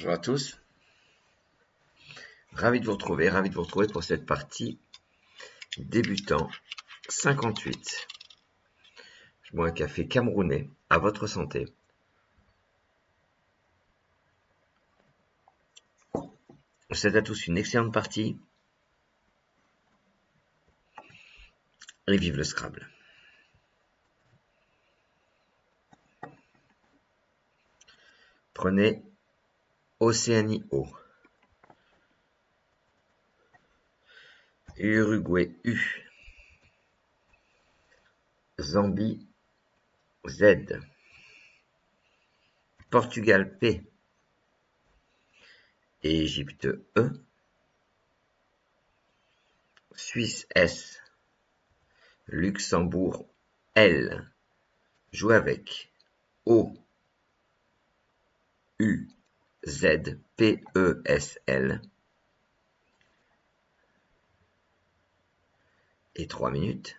Bonjour à tous, ravi de vous retrouver pour cette partie débutant 58. Je bois un café camerounais, à votre santé. Je vous souhaite à tous une excellente partie et vive le Scrabble. Prenez Océanie O, Uruguay U, Zambie Z, Portugal P, Égypte E, Suisse S, Luxembourg L, jouez avec O, U, Z, P, E, S, L. Et 3 minutes.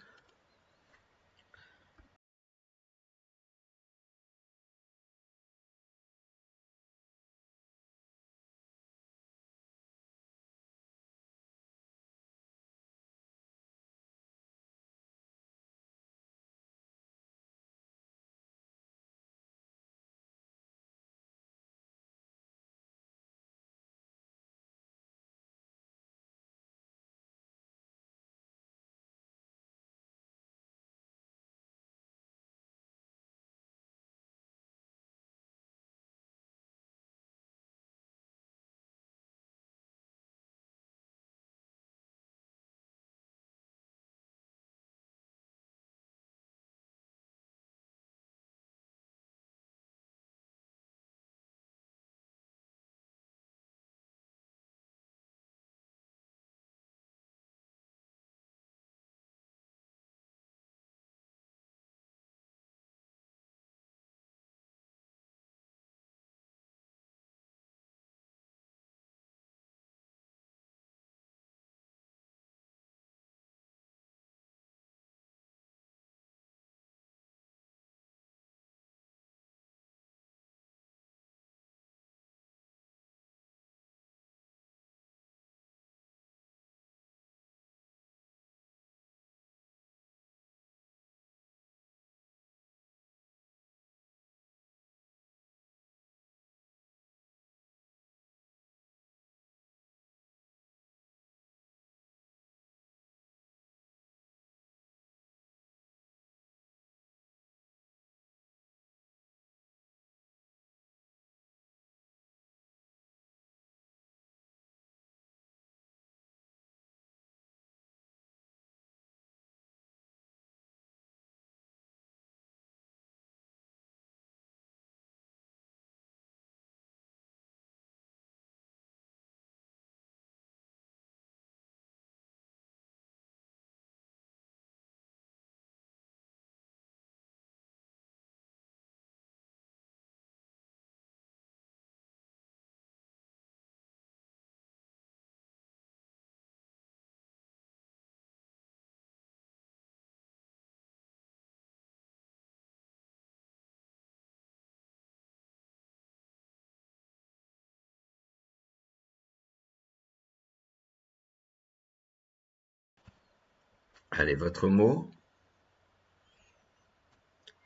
Allez, votre mot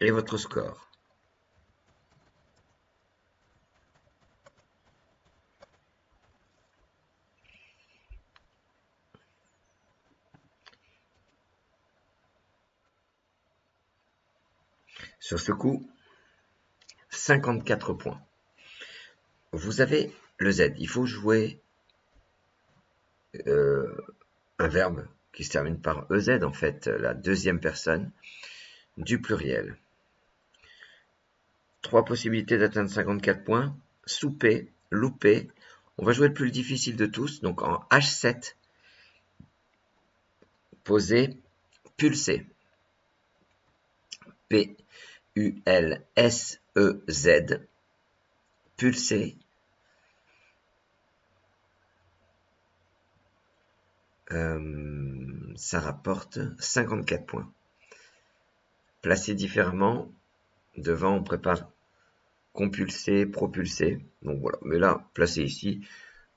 et votre score. Sur ce coup, 54 points. Vous avez le Z. Il faut jouer un verbe qui se termine par EZ, en fait, la deuxième personne du pluriel. 3 possibilités d'atteindre 54 points. Souper, louper. On va jouer le plus difficile de tous, donc en H7. Poser, pulser. P-U-L-S-E-Z. Pulser. Ça rapporte 54 points. Placé différemment, devant on prépare compulser, propulser. Donc voilà, mais là, placé ici,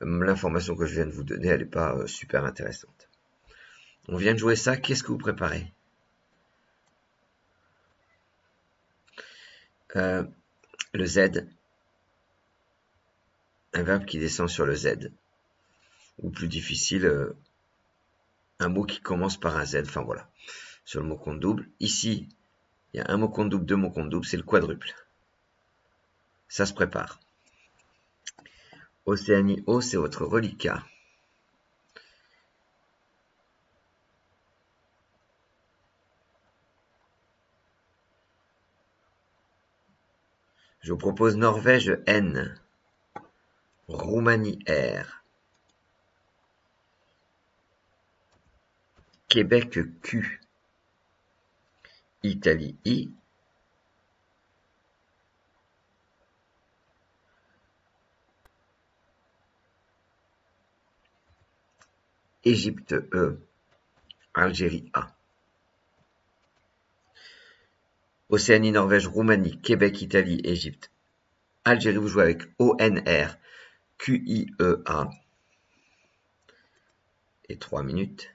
l'information que je viens de vous donner, elle n'est pas super intéressante. On vient de jouer ça, qu'est-ce que vous préparez? Le Z, un verbe qui descend sur le Z. Ou plus difficile, un mot qui commence par un Z, enfin voilà, sur le mot compte double. Ici, il y a un mot compte double, deux mots compte double, c'est le quadruple. Ça se prépare. Océanie O, c'est votre reliquat. Je vous propose Norvège N, Roumanie R, Québec Q, Italie I, Égypte E, Algérie A. Océanie, Norvège, Roumanie, Québec, Italie, Égypte. Algérie, vous jouez avec ONR, QIEA. Et 3 minutes.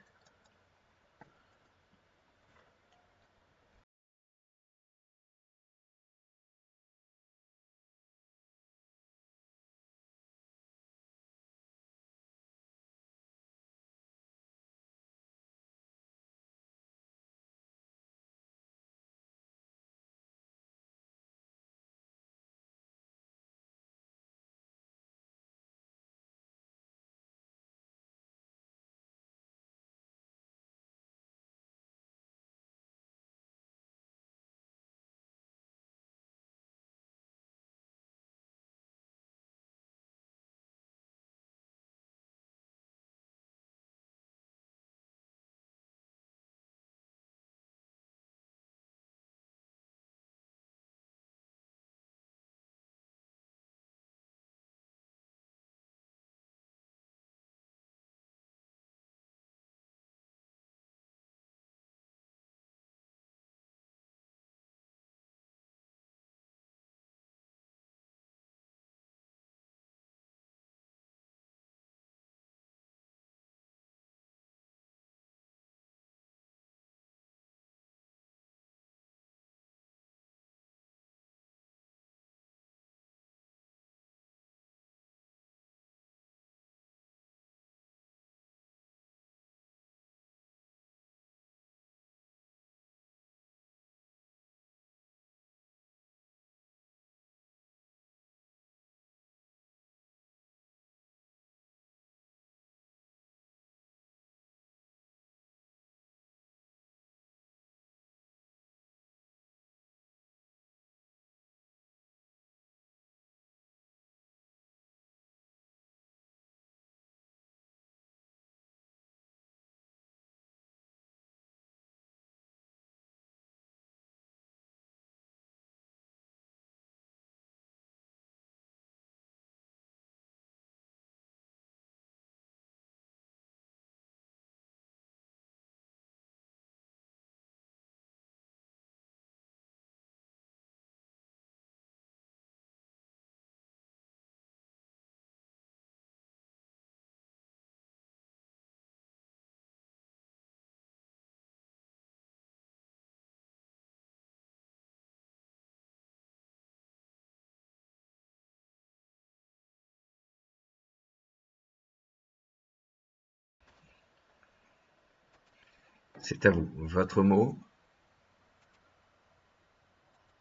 C'est à vous. Votre mot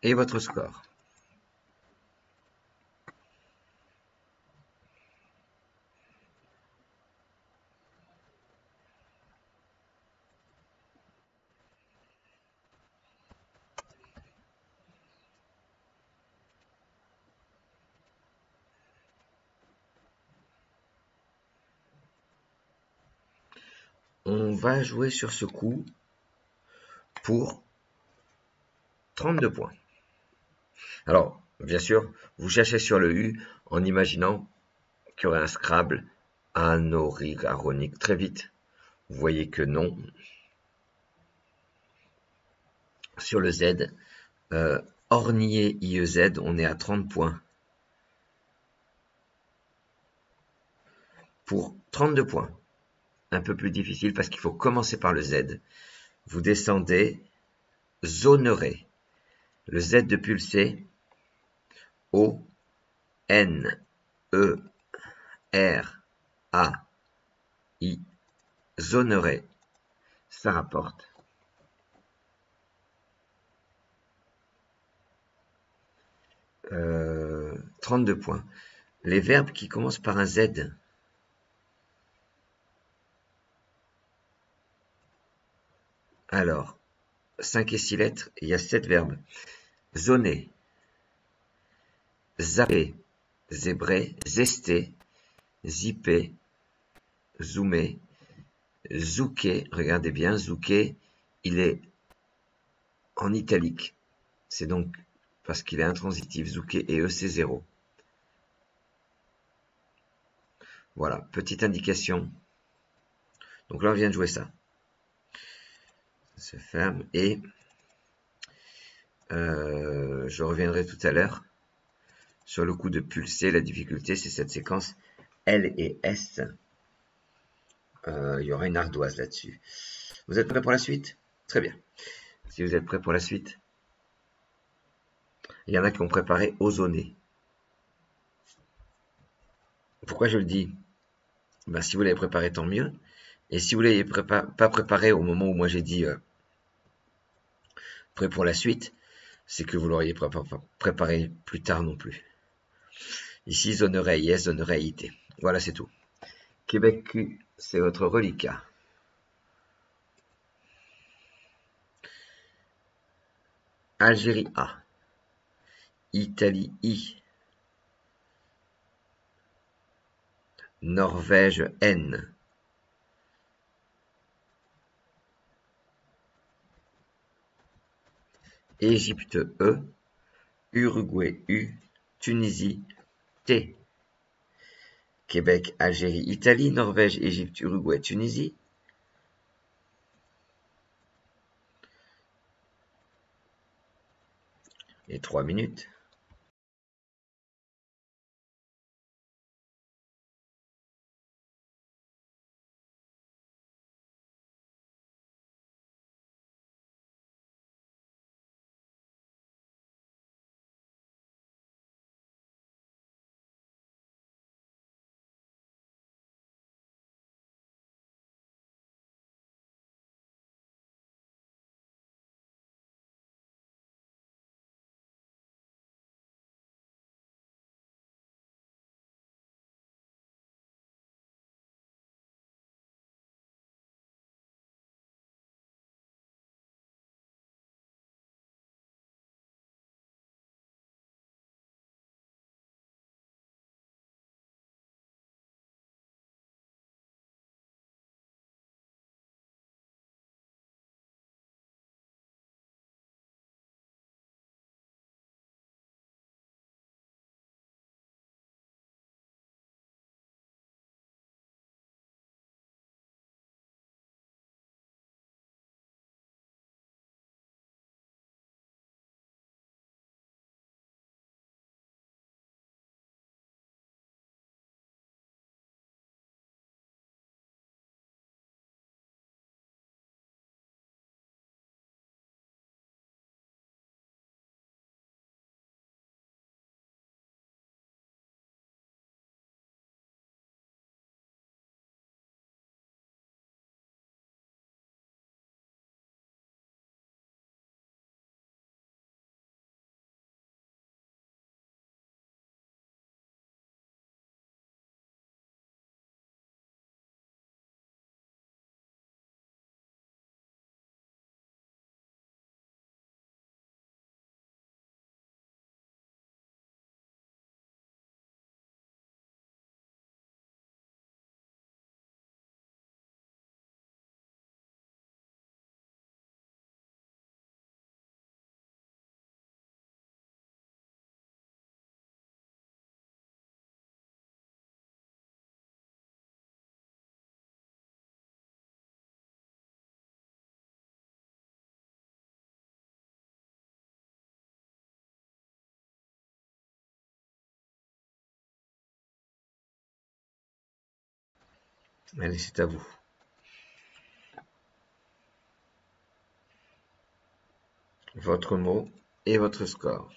et votre score. On va jouer sur ce coup pour 32 points. Alors, bien sûr, vous cherchez sur le U en imaginant qu'il y aurait un Scrabble anorigharonique très vite. Vous voyez que non. Sur le Z, Ornier IEZ, on est à 30 points. Pour 32 points, un peu plus difficile parce qu'il faut commencer par le Z. Vous descendez, zonerez. Le Z de pulsé, O, N, E, R, A, I, zonerez. Ça rapporte. 32 points. Les verbes qui commencent par un Z. Alors, 5 et 6 lettres, il y a 7 verbes. Zoner, zapper, zébrer, zester, zipper, zoomer, zouker. Regardez bien, zouker, il est en italique. C'est donc parce qu'il est intransitif, zouker et E, c'est 0. Voilà, petite indication. Donc là, on vient de jouer ça. Ça se ferme et je reviendrai tout à l'heure sur le coup de pulser. La difficulté, c'est cette séquence L et S. Il y aura une ardoise là-dessus. Vous êtes prêts pour la suite? Très bien. Si vous êtes prêts pour la suite, il y en a qui ont préparé ozonné. Pourquoi je le dis? Ben, si vous l'avez préparé, tant mieux. Et si vous ne l'avez pas préparé au moment où moi j'ai dit prêt pour la suite, c'est que vous l'auriez préparé plus tard non plus. Ici, zone oreille yes, zone oreille IT. Voilà, c'est tout. Québec Q, c'est votre reliquat. Algérie A. Italie I. Norvège N. Égypte E. Uruguay U. Tunisie T. Québec, Algérie, Italie, Norvège, Égypte, Uruguay, Tunisie. Et 3 minutes. Allez, c'est à vous. Votre mot et votre score.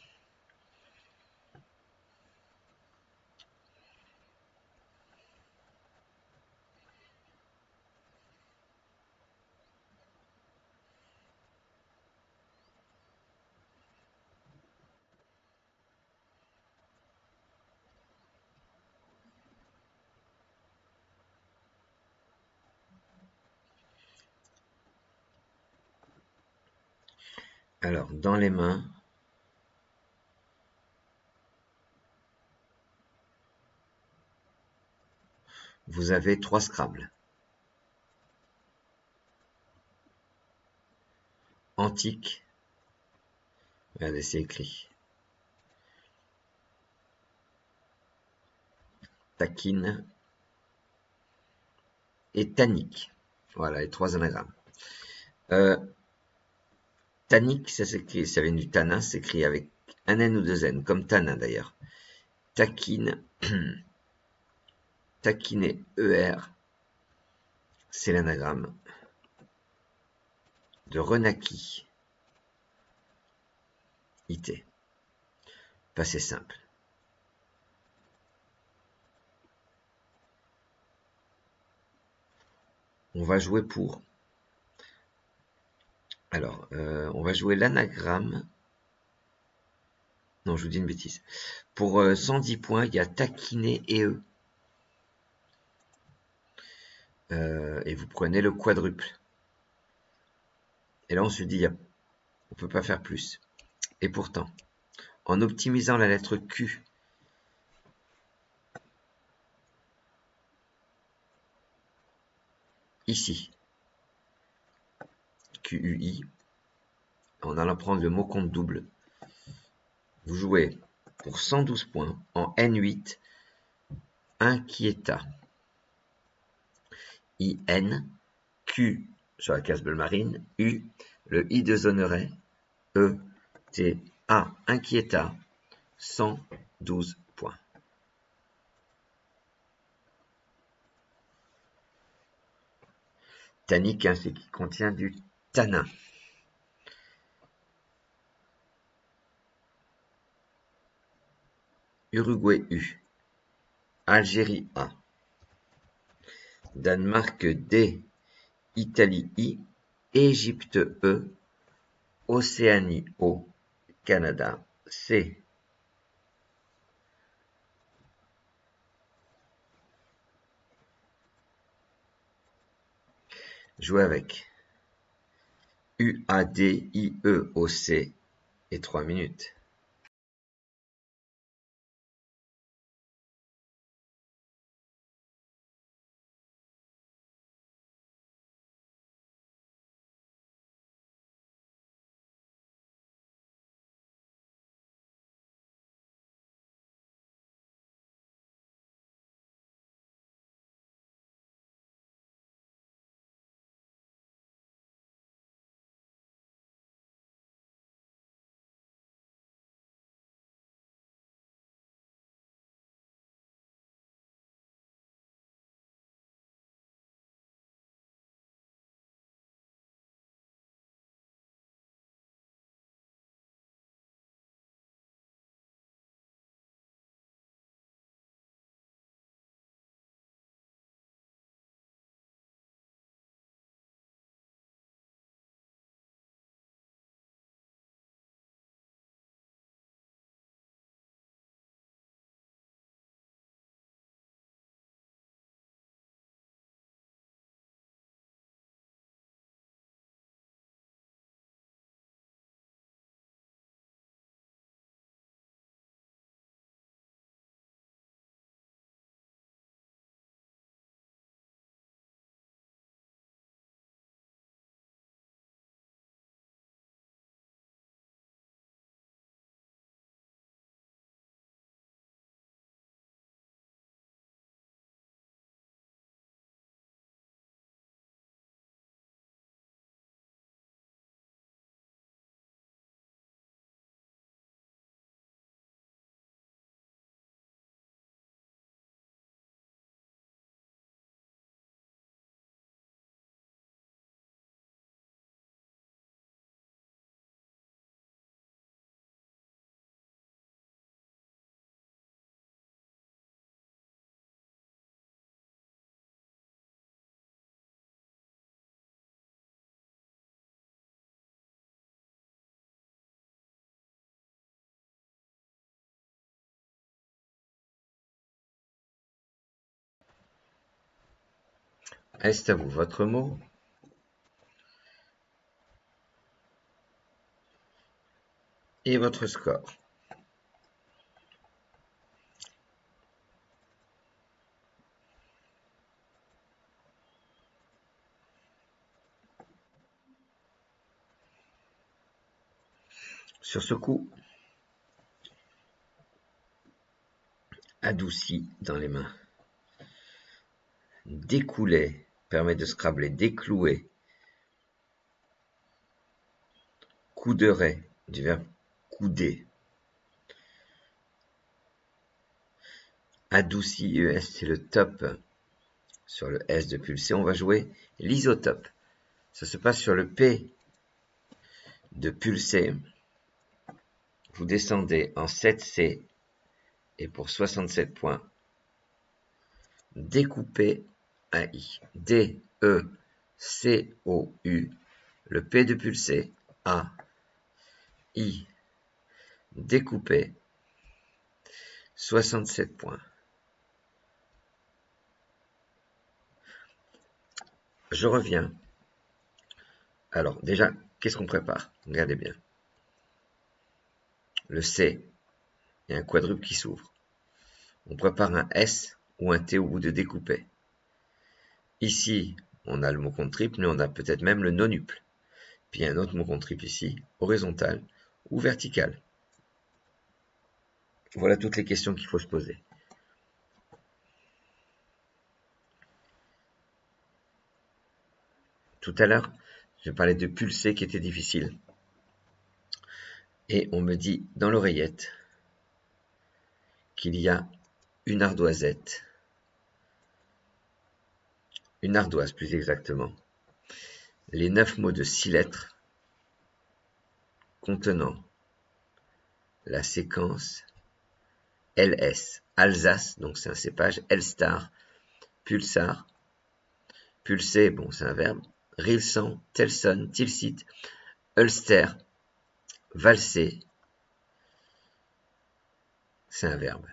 Alors, dans les mains, vous avez 3 Scrabble. Antique, regardez, c'est écrit. Taquine et tannique. Voilà, les 3 anagrammes. Tannique, ça s'écrit, ça vient du tanin, s'écrit avec un N ou 2 N, comme tanin d'ailleurs. Taquine, taquiner ER, c'est l'anagramme de Renaki. IT. Passé simple. On va jouer pour. Alors, on va jouer l'anagramme. Non, je vous dis une bêtise. Pour 110 points, il y a taquiner et E. Et vous prenez le quadruple. Et là, on se dit, on peut pas faire plus. Et pourtant, en optimisant la lettre Q, ici, QUI, en allant prendre le mot compte double, vous jouez pour 112 points en N8, inquieta. IN, Q sur la case bleu marine, U, le I de Zonneret, E, T, A, inquieta, 112 points. Tannique, hein, c'est qui contient du tanin. Uruguay U, Algérie A, Danemark D, Italie I, Égypte E, Océanie O, Canada C. Jouez avec UADIEOC et 3 minutes. Est à vous votre mot. Et votre score. Sur ce coup, adouci dans les mains. Découler permet de scrabler, déclouer. Couderet, du verbe couder. Adouci, ES, c'est le top. Sur le S de pulsé, on va jouer l'isotope. Ça se passe sur le P de pulsé. Vous descendez en 7C et pour 67 points, découpez AI. D, E, C, O, U. Le P de pulsé, A, I. Découpez 67 points. Je reviens. Alors, déjà, qu'est-ce qu'on prépare? Regardez bien. Le C, il y a un quadruple qui s'ouvre. On prépare un S ou un T au bout de découper. Ici, on a le mot compte triple, mais on a peut-être même le nonuple. Puis il y a un autre mot compte triple ici, horizontal ou vertical. Voilà toutes les questions qu'il faut se poser. Tout à l'heure, je parlais de pulser qui était difficile. Et on me dit dans l'oreillette qu'il y a une ardoisette. Une ardoise plus exactement. Les 9 mots de 6 lettres contenant la séquence LS, Alsace, donc c'est un cépage, Elstar, Pulsar, pulser, bon c'est un verbe, Rilsan, Telson, Tilsit, Ulster, valser, c'est un verbe.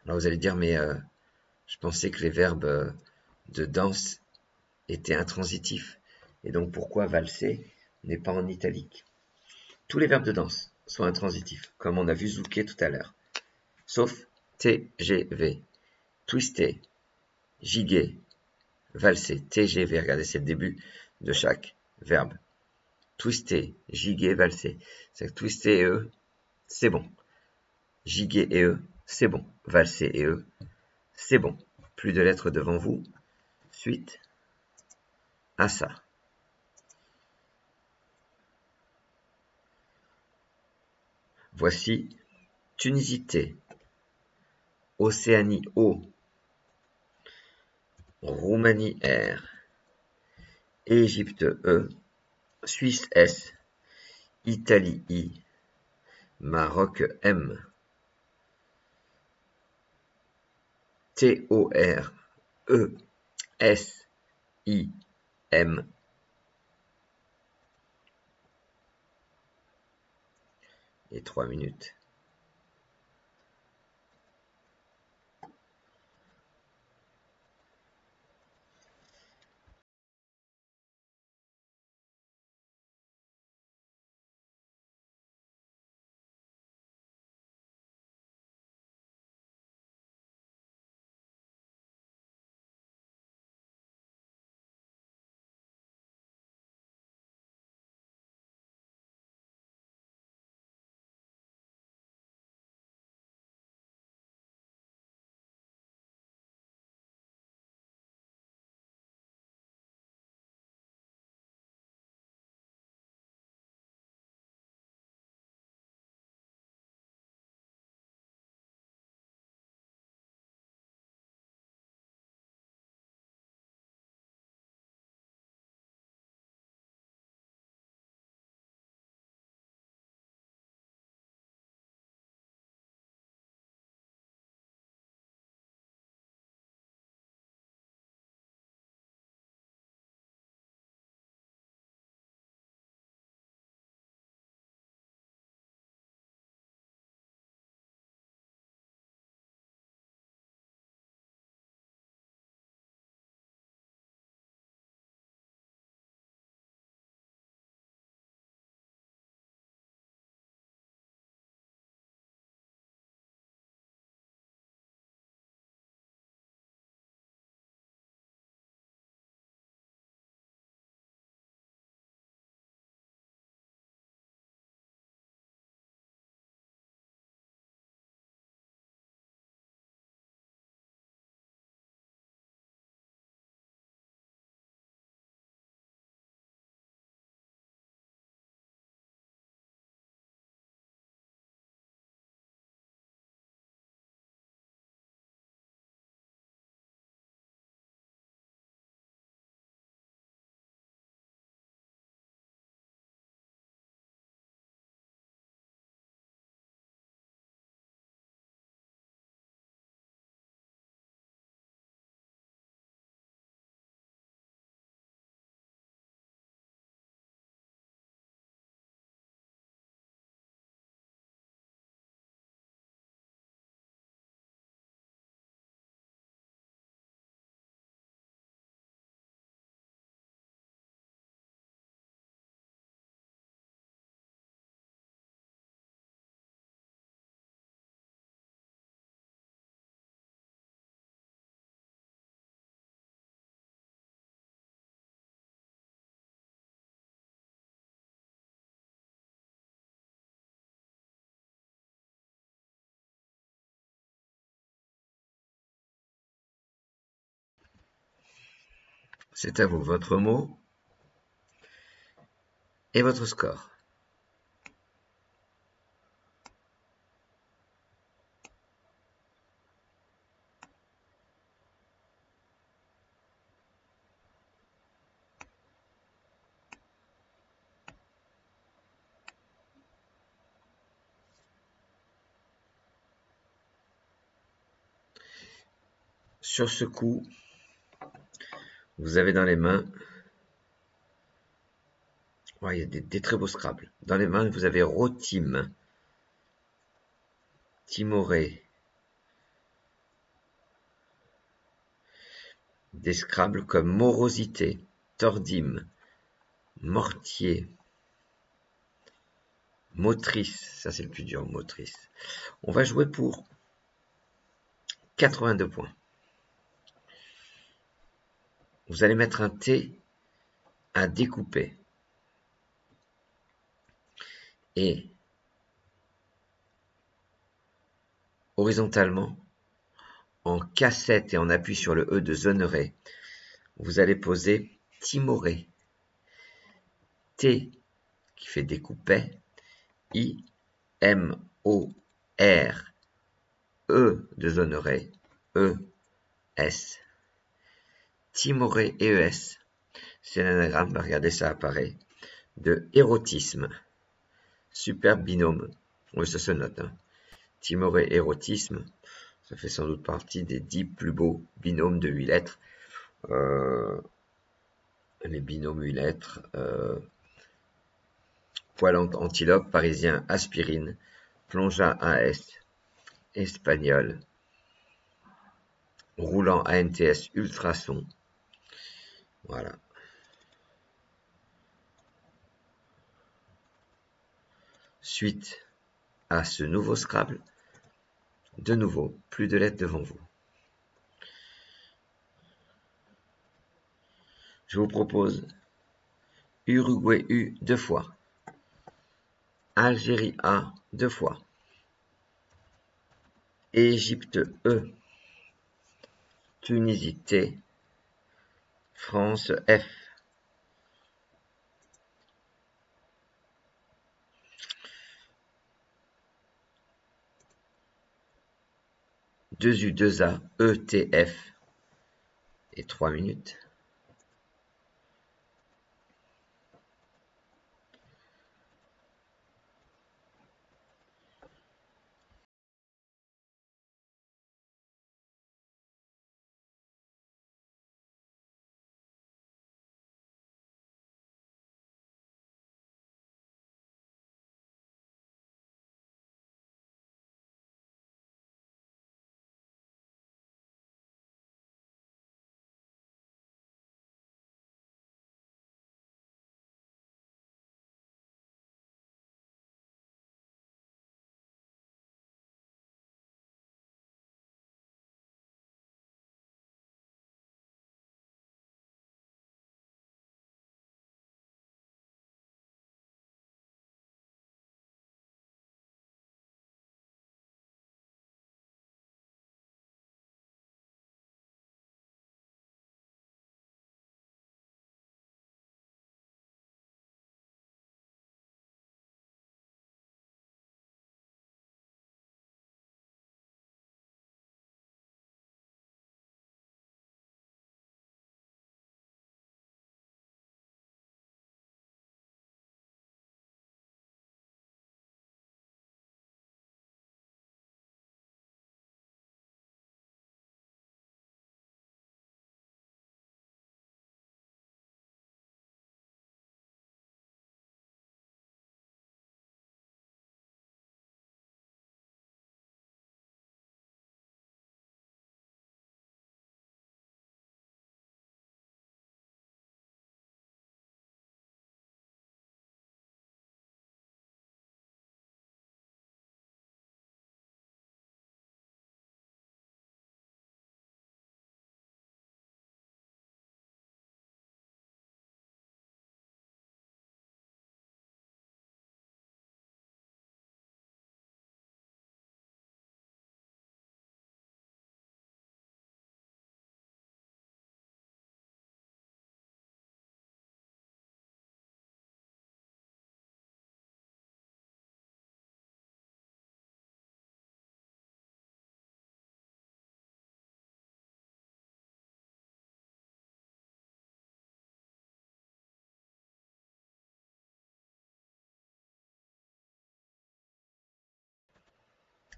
Alors vous allez dire, mais je pensais que les verbes de danse étaient intransitifs. Et donc pourquoi valser n'est pas en italique? Tous les verbes de danse sont intransitifs, comme on a vu zouker tout à l'heure. Sauf TGV, twister, giguer, valser, TGV. Regardez, c'est le début de chaque verbe. Twister, giguer, valser. C'est twister et eux, c'est bon. Giguer et eux, c'est bon. Valser et eux, c'est bon. Plus de lettres devant vous. Suite à ça. Voici Tunisie T, Océanie O, Roumanie R, Égypte E, Suisse S, Italie I, Maroc M, TOR E, S, I, M. Et 3 minutes. C'est à vous, votre mot et votre score. Sur ce coup, vous avez dans les mains, il y a des très beaux Scrabble. Dans les mains, vous avez Rotim, Timoré, des Scrabble comme Morosité, Tordim, Mortier, Motrice, ça c'est le plus dur, Motrice. On va jouer pour 82 points. Vous allez mettre un T à découper. Et horizontalement, en cassette et en appui sur le E de Zonneray, vous allez poser Timoré. T qui fait découper, I, M, O, R, E de Zonneray, E, S. Timoré et ES, c'est l'anagramme, regardez ça apparaît, de érotisme. Super binôme, oui ça se note, hein. Timoré érotisme, ça fait sans doute partie des 10 plus beaux binômes de 8 lettres. Les binômes 8 lettres, poil antilope, parisien, aspirine, plongeant AS, espagnol, roulant ANTS, ultrason. Voilà. Suite à ce nouveau Scrabble, de nouveau, plus de lettres devant vous. Je vous propose Uruguay U 2 fois, Algérie A 2 fois, Égypte E, Tunisie T, France F. Deux U 2 A ETF et 3 minutes.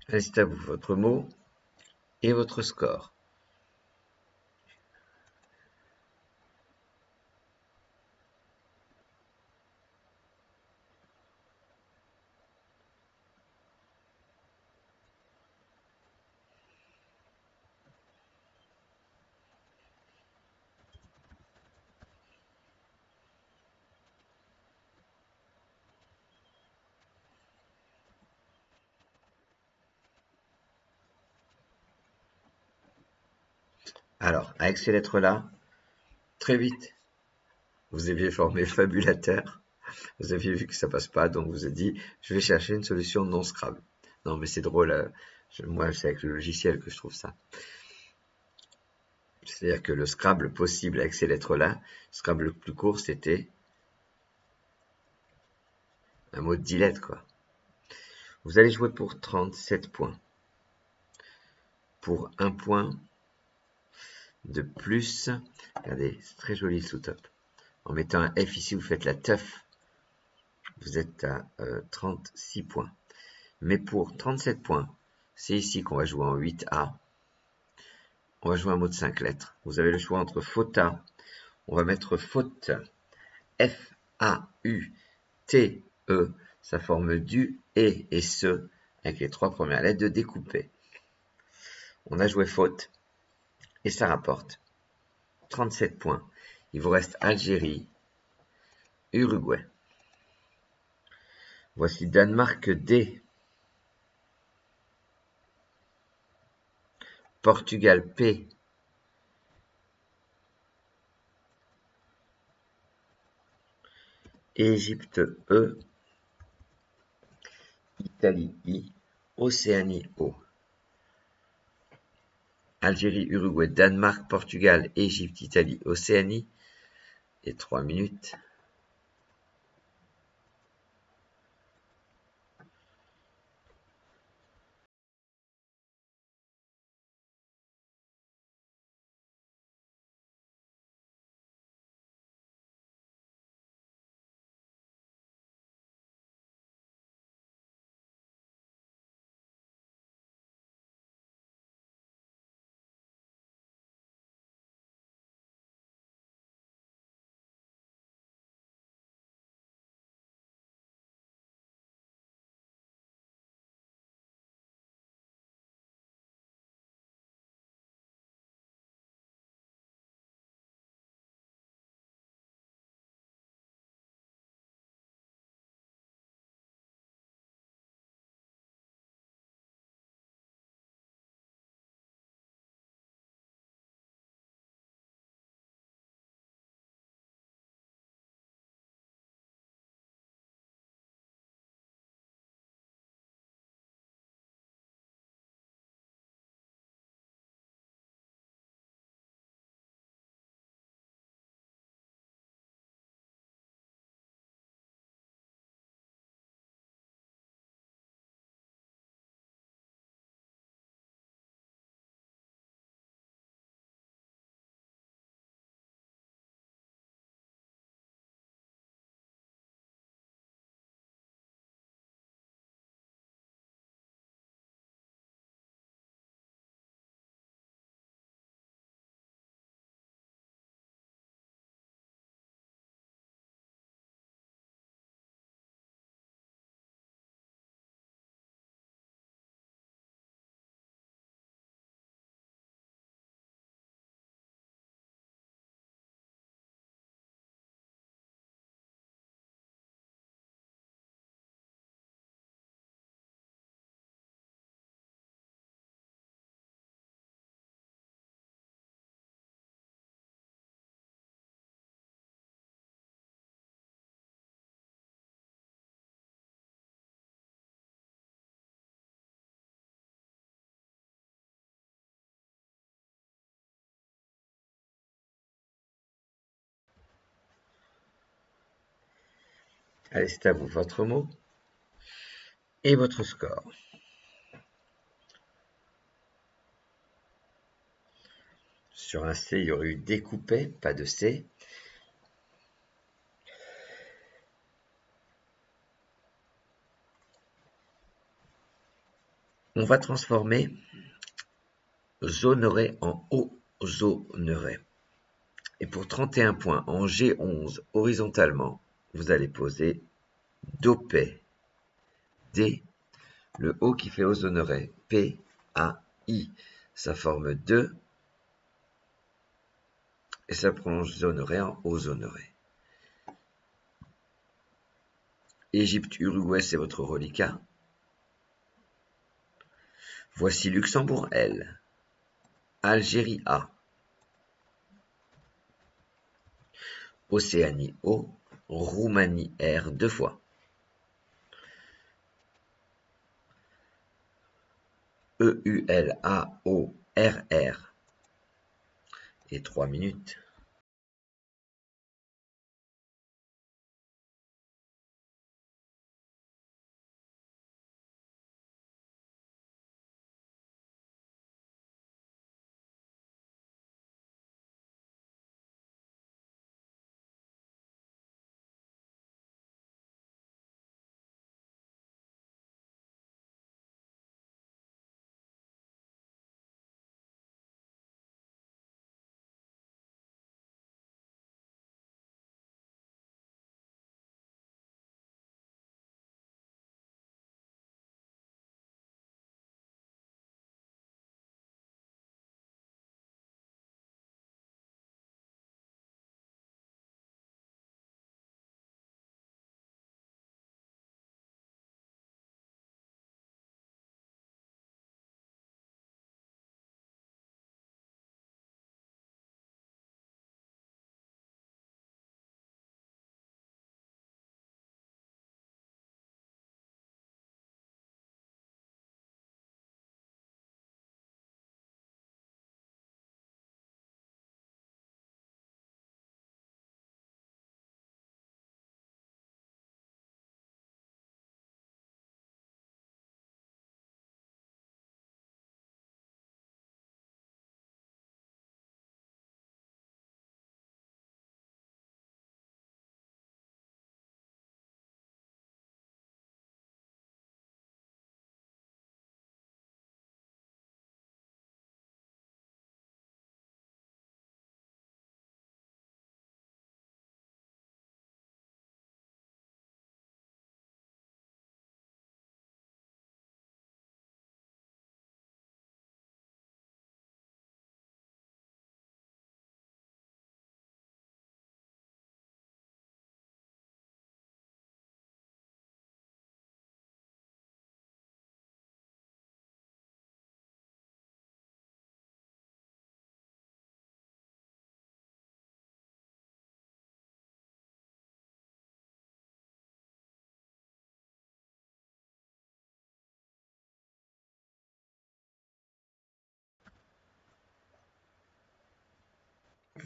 Allez, c'est à vous, votre mot et votre score. Alors, avec ces lettres-là, très vite, vous aviez formé fabulateur. Vous aviez vu que ça passe pas, donc vous avez dit, je vais chercher une solution non Scrabble. Non, mais c'est drôle. Moi, c'est avec le logiciel que je trouve ça. C'est-à-dire que le Scrabble possible avec ces lettres-là, Scrabble le plus court, c'était un mot de 10 lettres, quoi. Vous allez jouer pour 37 points. Pour un point de plus, regardez, c'est très joli le sous-top. En mettant un F ici, vous faites la teuf. Vous êtes à 36 points. Mais pour 37 points, c'est ici qu'on va jouer en 8A. On va jouer un mot de 5 lettres. Vous avez le choix entre fauta. On va mettre faute. F-A-U-T-E. Ça forme du et ce avec les 3 premières lettres de découper. On a joué faute et ça rapporte 37 points. Il vous reste Algérie, Uruguay. Voici Danemark D. Portugal P. Égypte E. Italie I. Océanie O. Algérie, Uruguay, Danemark, Portugal, Égypte, Italie, Océanie. Et 3 minutes. Allez, c'est à vous, votre mot et votre score. Sur un C, il y aurait eu découpé, pas de C. On va transformer zonerai en ozonerai. Et pour 31 points en G11 horizontalement, vous allez poser dopé, D, le O qui fait ozonerai, P, A, I. Ça forme 2 et ça prolonge zonerai en ozonerai. Égypte, Uruguay, c'est votre reliquat. Voici Luxembourg L, Algérie A, Océanie O, Roumanie R 2 fois. EULAORR et 3 minutes.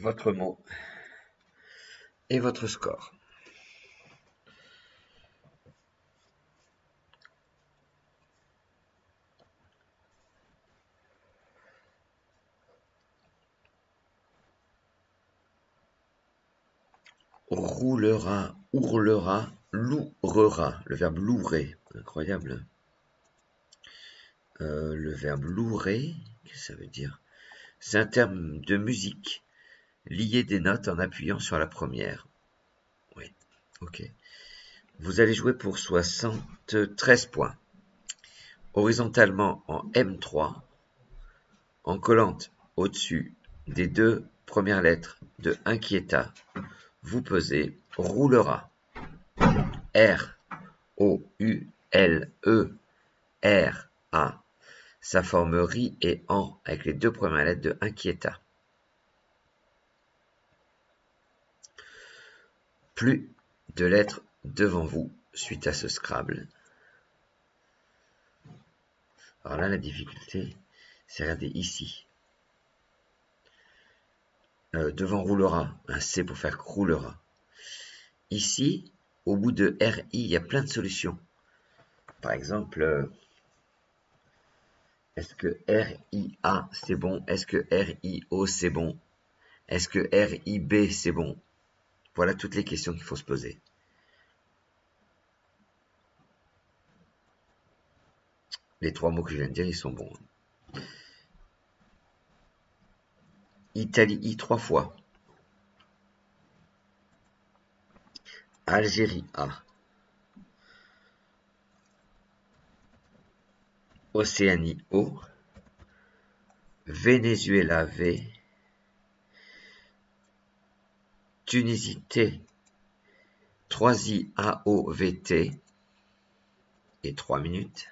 Votre mot et votre score. Roulera, ourlera, lourera. Le verbe lourer, incroyable. Le verbe lourer, qu'est-ce que ça veut dire? C'est un terme de musique. Lier des notes en appuyant sur la première. Oui, ok. Vous allez jouer pour 73 points. Horizontalement en M3, en collante au-dessus des 2 premières lettres de Inquieta, vous pesez roulera. R, O, U, L, E, R, A. Ça forme ri et en avec les 2 premières lettres de Inquieta. Plus de lettres devant vous suite à ce Scrabble. Alors là, la difficulté, c'est regarder ici. Devant roulera, un C pour faire roulera. Ici, au bout de RI, il y a plein de solutions. Par exemple, est-ce que RIA c'est bon? Est-ce que RIO c'est bon? Est-ce que RIB c'est bon? Voilà toutes les questions qu'il faut se poser. Les 3 mots que je viens de dire, ils sont bons. Italie, I 3 fois. Algérie, A. Océanie, O. Venezuela, V. Tunisie, T. 3I, AO, VT. Et 3 minutes.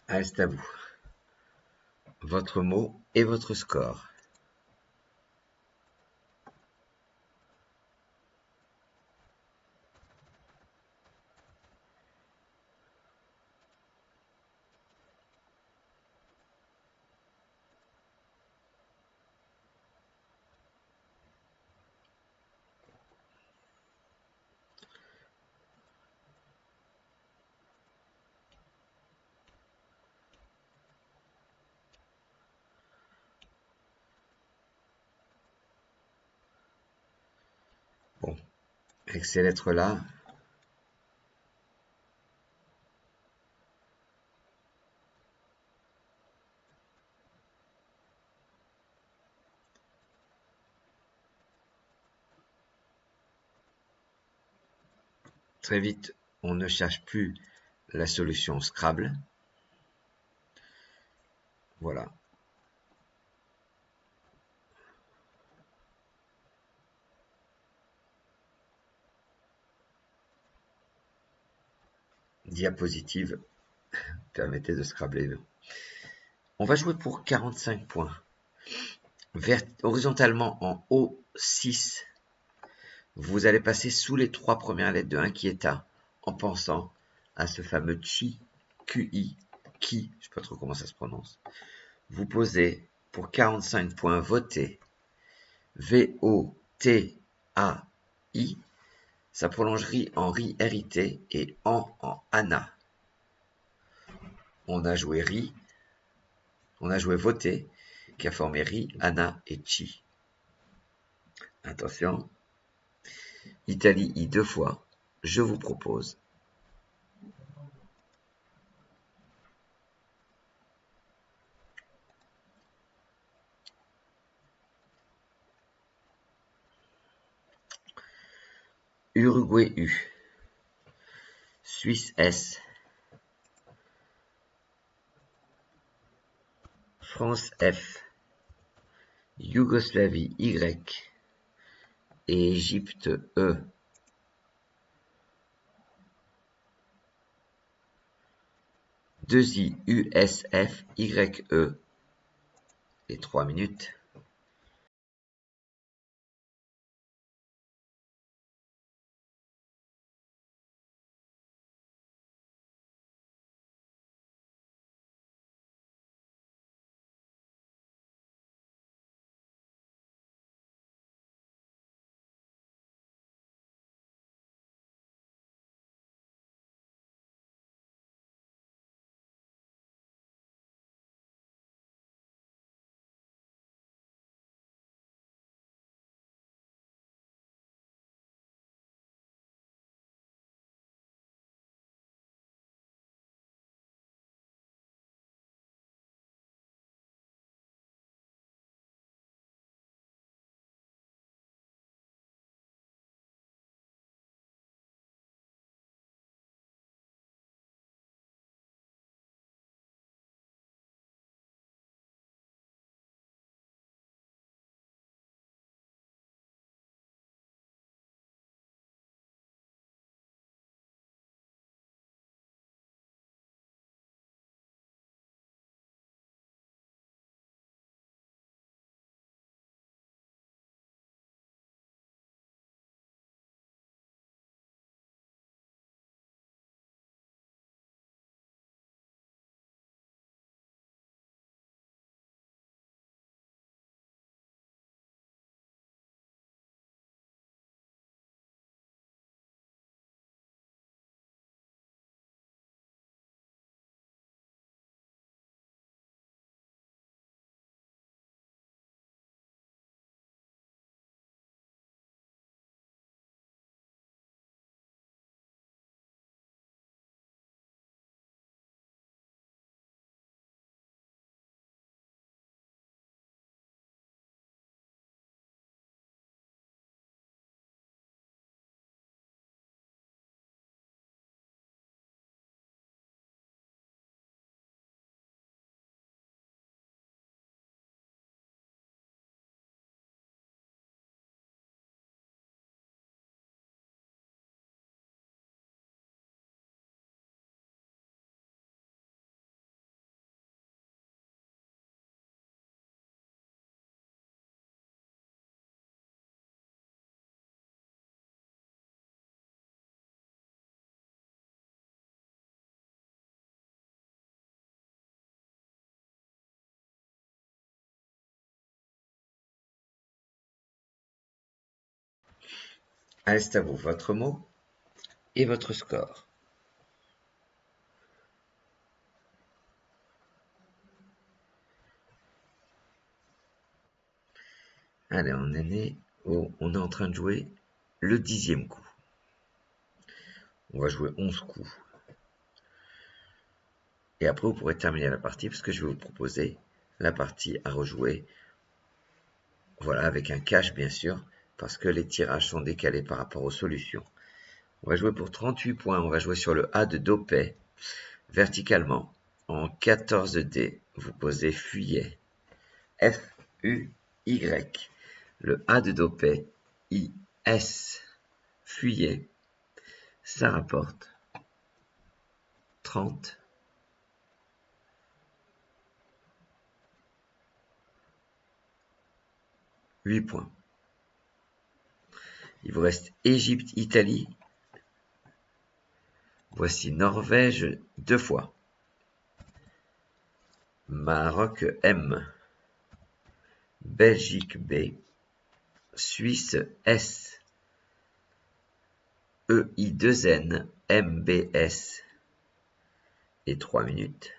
Allez, c'est à vous. Votre mot et votre score. Bon, avec ces lettres-là, très vite, on ne cherche plus la solution Scrabble. Voilà. Diapositive, permettez de Scrabbler. On va jouer pour 45 points. Horizontalement en haut 6, vous allez passer sous les 3 premières lettres de Inquieta en pensant à ce fameux Chi, QI, qui, je sais pas trop comment ça se prononce. Vous posez pour 45 points voté V-O-T-A-I, ça prolonge ri en ri hérité et en Anna. On a joué ri, on a joué voté, qui a formé ri, Anna et Chi. Attention, Italie I 2 fois, je vous propose. Uruguay U, Suisse S, France F, Yougoslavie Y et Égypte E. Deux I, USF, YE et 3 minutes. Allez, c'est à vous, votre mot et votre score. Allez, on est en train de jouer le 10e coup. On va jouer 11 coups. Et après, vous pourrez terminer la partie parce que je vais vous proposer la partie à rejouer. Voilà, avec un cash bien sûr, parce que les tirages sont décalés par rapport aux solutions. On va jouer pour 38 points. On va jouer sur le A de Dopet, verticalement, en 14D. Vous posez Fuyet, F-U-Y. Le A de Dopet, I-S, Fuyet. Ça rapporte 30. Points. Il vous reste Égypte, Italie. Voici Norvège 2 fois. Maroc M. Belgique B. Suisse S. EI2N MBS. Et 3 minutes.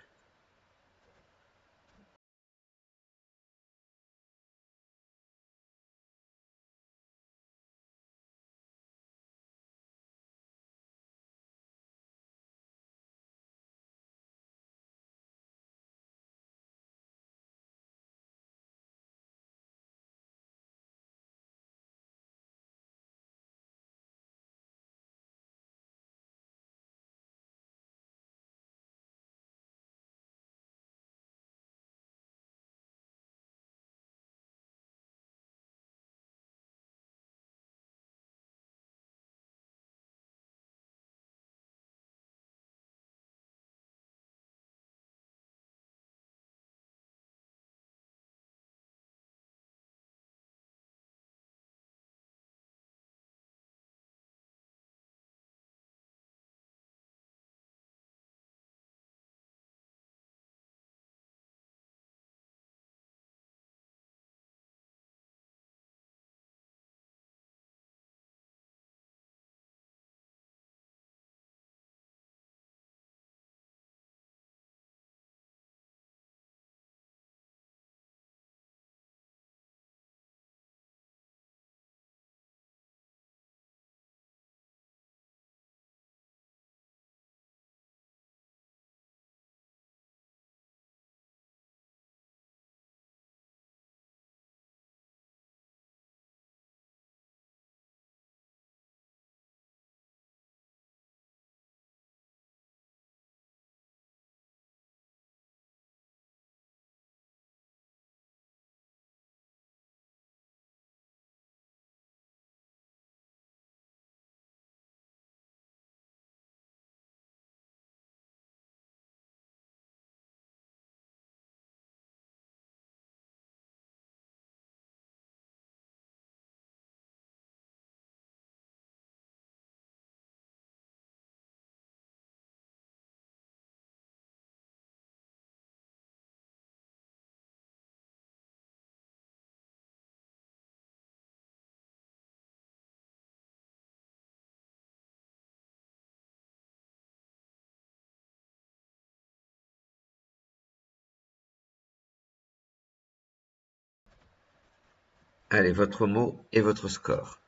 Allez, votre mot et votre score.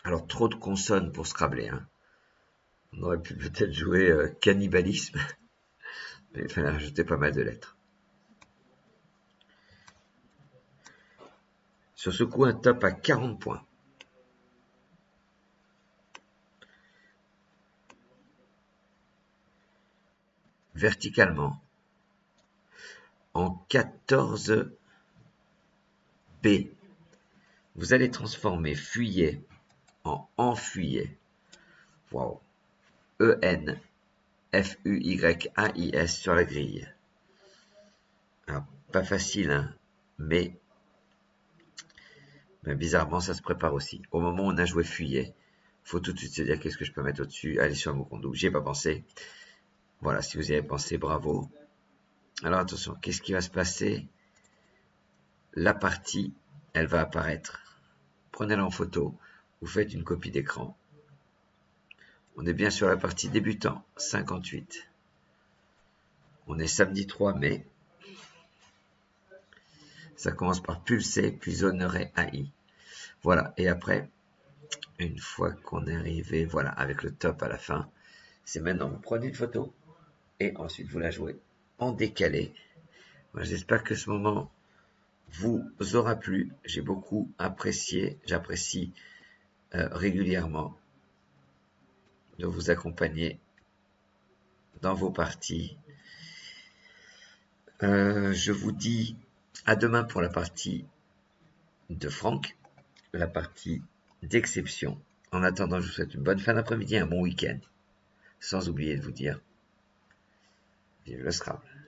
Alors, trop de consonnes pour Scrabble, hein. On aurait pu peut-être jouer cannibalisme, mais il fallait rajouter pas mal de lettres. Sur ce coup, un top à 40 points. Verticalement, en 14 B, vous allez transformer fuyer en enfuyez. Waouh. E-N-F-U-Y-A-I-S sur la grille. Alors, pas facile, hein, mais bizarrement, ça se prépare aussi. Au moment où on a joué fuyer, faut tout de suite se dire qu'est-ce que je peux mettre au-dessus. Aller sur un mot conduit. J'y ai pas pensé. Voilà, si vous y avez pensé, bravo. Alors attention, qu'est-ce qui va se passer? La partie, elle va apparaître. Prenez-la en photo. Vous faites une copie d'écran. On est bien sur la partie débutant, 58. On est samedi 3 mai. Ça commence par pulser, puis zonerer AI. Voilà, et après, une fois qu'on est arrivé, voilà, avec le top à la fin, c'est maintenant, vous prenez une photo, et ensuite vous la jouez en décalé. Moi, j'espère que ce moment vous aura plu. J'ai beaucoup apprécié, j'apprécie régulièrement de vous accompagner dans vos parties. Je vous dis à demain pour la partie de Franck, la partie d'exception. En attendant, je vous souhaite une bonne fin d'après-midi, un bon week-end. Sans oublier de vous dire, vive le Scrabble.